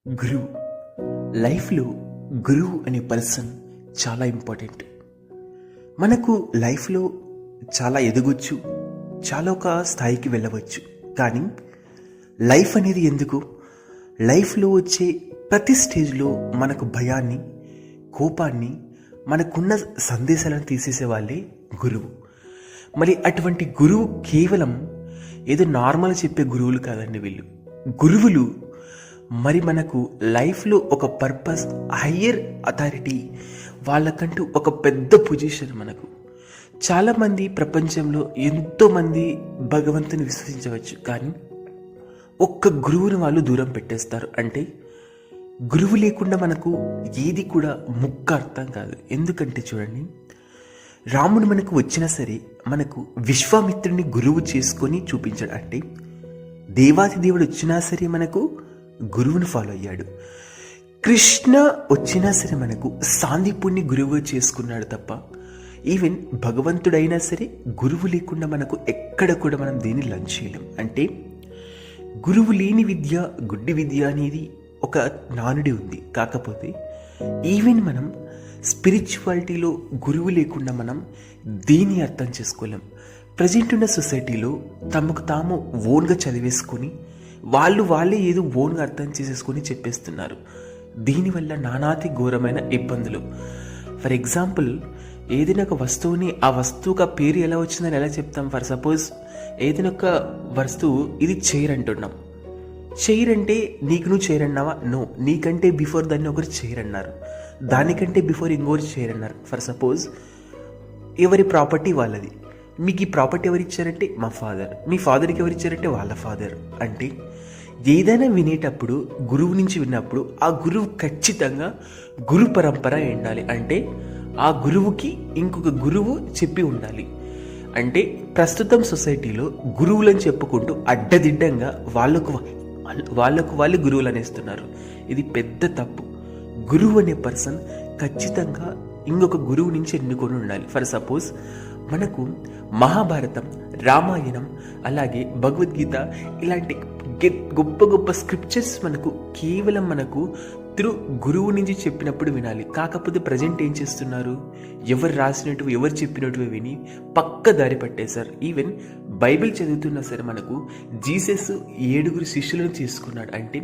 గురువు లైఫ్లో గురువు అనే పర్సన్ చాలా ఇంపార్టెంట్. మనకు లైఫ్లో చాలా ఎదగొచ్చు, చాలా ఒక స్థాయికి వెళ్ళవచ్చు. కానీ లైఫ్ అనేది ఎందుకు? లైఫ్లో వచ్చే ప్రతి స్టేజ్లో మనకు భయాన్ని, కోపాన్ని, మనకున్న సందేశాలను తీసేసే వాళ్ళే గురువు. మరి అటువంటి గురువు కేవలం ఏదో నార్మల్ చెప్పే గురువులు కాదండి. వీళ్ళు గురువులు మరి మనకు లైఫ్లో ఒక పర్పస్, హయ్యర్ అథారిటీ, వాళ్ళకంటూ ఒక పెద్ద పొజిషన్. మనకు చాలామంది ప్రపంచంలో ఎంతోమంది భగవంతుని విశ్వసించవచ్చు, కానీ ఒక్క గురువుని వాళ్ళు దూరం పెట్టేస్తారు. అంటే గురువు లేకుండా మనకు ఏది కూడా ముక్క అర్థం కాదు. ఎందుకంటే చూడండి, రాముడు మనకు వచ్చినా సరే మనకు విశ్వామిత్రుని గురువు చేసుకొని చూపించాడు. అంటే దేవాది దేవుడు వచ్చినా సరే మనకు గురువుని ఫాలో అయ్యాడు. కృష్ణ వచ్చినా సరే మనకు సాందీపుణ్ణి గురువుగా చేసుకున్నాడు తప్ప, ఈవెన్ భగవంతుడైనా సరే గురువు లేకుండా మనకు ఎక్కడ కూడా మనం దేన్ని లంచ్ చేయలేం. అంటే గురువు లేని విద్య గుడ్డి విద్య అనేది ఒక నానుడి ఉంది. కాకపోతే ఈవెన్ మనం స్పిరిచువాలిటీలో గురువు లేకుండా మనం దేన్ని అర్థం చేసుకోలేం. ప్రజెంట్ ఉన్న సొసైటీలో తమకు తాము ఓన్గా చదివేసుకొని వాళ్ళే ఏదో ఓన్గా అర్థం చేసేసుకొని చెప్పేస్తున్నారు. దీనివల్ల నానాతి ఘోరమైన ఇబ్బందులు. ఫర్ ఎగ్జాంపుల్, ఏదైనా ఒక వస్తువుని, ఆ వస్తువుకి ఆ పేరు ఎలా వచ్చిందని ఎలా చెప్తాం? ఫర్ సపోజ్ ఏదైనా ఒక వస్తువు, ఇది చైర్ అంటున్నాం. చైర్ అంటే నీకు నువ్వు చైర్ అన్నావా? నో, నీకంటే బిఫోర్ దాన్ని ఒకరు చైర్ అన్నారు, దానికంటే బిఫోర్ ఇంకోరు చైర్ అన్నారు. ఫర్ సపోజ్ ఎవరి ప్రాపర్టీ వాళ్ళది. మీకు ఈ ప్రాపర్టీ ఎవరు ఇచ్చారంటే మా ఫాదర్, మీ ఫాదర్కి ఎవరు ఇచ్చారంటే వాళ్ళ ఫాదర్. అంటే ఏదైనా వినేటప్పుడు, గురువు నుంచి విన్నప్పుడు ఆ గురువు ఖచ్చితంగా గురు పరంపర ఉండాలి. అంటే ఆ గురువుకి ఇంకొక గురువు చెప్పి ఉండాలి. అంటే ప్రస్తుతం సొసైటీలో గురువులని చెప్పుకుంటూ అడ్డదిడ్డంగా వాళ్ళకు వాళ్ళు గురువులు అనేస్తున్నారు. ఇది పెద్ద తప్పు. గురువు అనే పర్సన్ ఖచ్చితంగా ఇంకొక గురువు నుంచి ఎన్నుకొని ఉండాలి. ఫర్ సపోజ్ మనకు మహాభారతం, రామాయణం, అలాగే భగవద్గీత ఇలాంటి గొప్ప గొప్ప స్క్రిప్చర్స్ మనకు కేవలం మనకు త్రూ గురువు నుంచి చెప్పినప్పుడు వినాలి. కాకపోతే ప్రజెంట్ ఏం చేస్తున్నారు? ఎవరు రాసినట్టు, ఎవరు చెప్పినట్టు విని పక్క దారి పట్టేశారు. ఈవెన్ బైబిల్ చదువుతున్నా సరే మనకు జీసస్ 7 శిష్యులను చేసుకున్నాడు. అంటే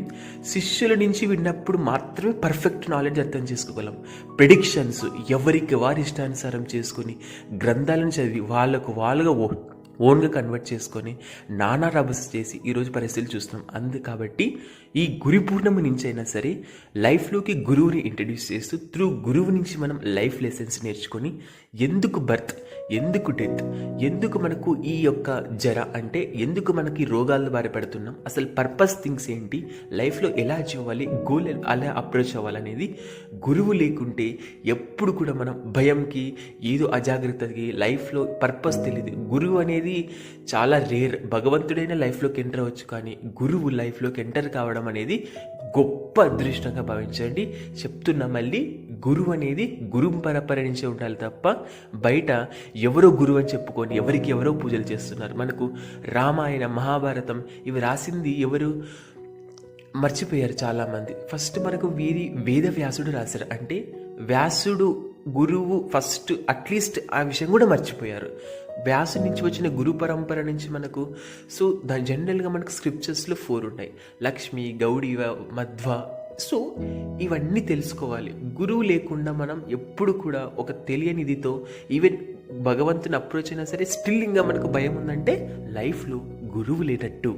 శిష్యుల నుంచి విన్నప్పుడు మాత్రమే పర్ఫెక్ట్ నాలెడ్జ్ అర్థం చేసుకోగలం. ప్రెడిక్షన్స్ ఎవరికి వారి ఇష్టానుసారం చేసుకొని గ్రంథాలను చదివి వాళ్ళుగా ఓన్గా కన్వర్ట్ చేసుకొని నానా రభస చేసి ఈరోజు పరిస్థితులు చూస్తున్నాం. కాబట్టి ఈ గురు పూర్ణమి నుంచి అయినా సరే లైఫ్లోకి గురువుని ఇంట్రడ్యూస్ చేస్తూ త్రూ గురువు నుంచి మనం లైఫ్ లెసన్స్ నేర్చుకొని ఎందుకు బర్త్, ఎందుకు డెత్, ఎందుకు మనకు ఈ యొక్క జర, అంటే ఎందుకు మనకి రోగాల బారి పడుతున్నాం, అసలు పర్పస్ థింగ్స్ ఏంటి, లైఫ్లో ఎలా అచీవ్ అవ్వాలి, గోల్ అలా అప్రోచ్ అవ్వాలనేది గురువు లేకుంటే ఎప్పుడు కూడా మనం భయంకి, ఏదో అజాగ్రత్తకి, లైఫ్లో పర్పస్ తెలియదు. గురువు అనేది చాలా రేర్. భగవంతుడైన లైఫ్లోకి ఎంటర్ అవ్వచ్చు, కానీ గురువు లైఫ్లోకి ఎంటర్ కావడం అనేది గొప్ప అదృష్టంగా భావించండి. చెప్తున్నా మళ్ళీ, గురువు అనేది గురు పరంపర నుంచే ఉండాలి తప్ప బయట ఎవరో గురువు అని చెప్పుకొని ఎవరికి ఎవరో పూజలు చేస్తున్నారు. మనకు రామాయణ, మహాభారతం ఇవి రాసింది ఎవరు మర్చిపోయారు చాలామంది. ఫస్ట్ మనకు వేద వ్యాసుడు రాశారు. అంటే వ్యాసుడు గురువు ఫస్ట్, అట్లీస్ట్ ఆ విషయం కూడా మర్చిపోయారు. వ్యాసు నుంచి వచ్చిన గురు పరంపర నుంచి మనకు దాని జనరల్గా మనకు స్క్రిప్చర్స్లో 4 ఉన్నాయి: లక్ష్మి, గౌడి, మధ్వ. ఇవన్నీ తెలుసుకోవాలి. గురువు లేకుండా మనం ఎప్పుడు కూడా ఒక తెలియనిదితో ఈవెన్ భగవంతుని అప్రోచ్ అయినా సరే స్టిల్ ఇంకా మనకు భయం ఉందంటే లైఫ్లో గురువు లేనట్టు.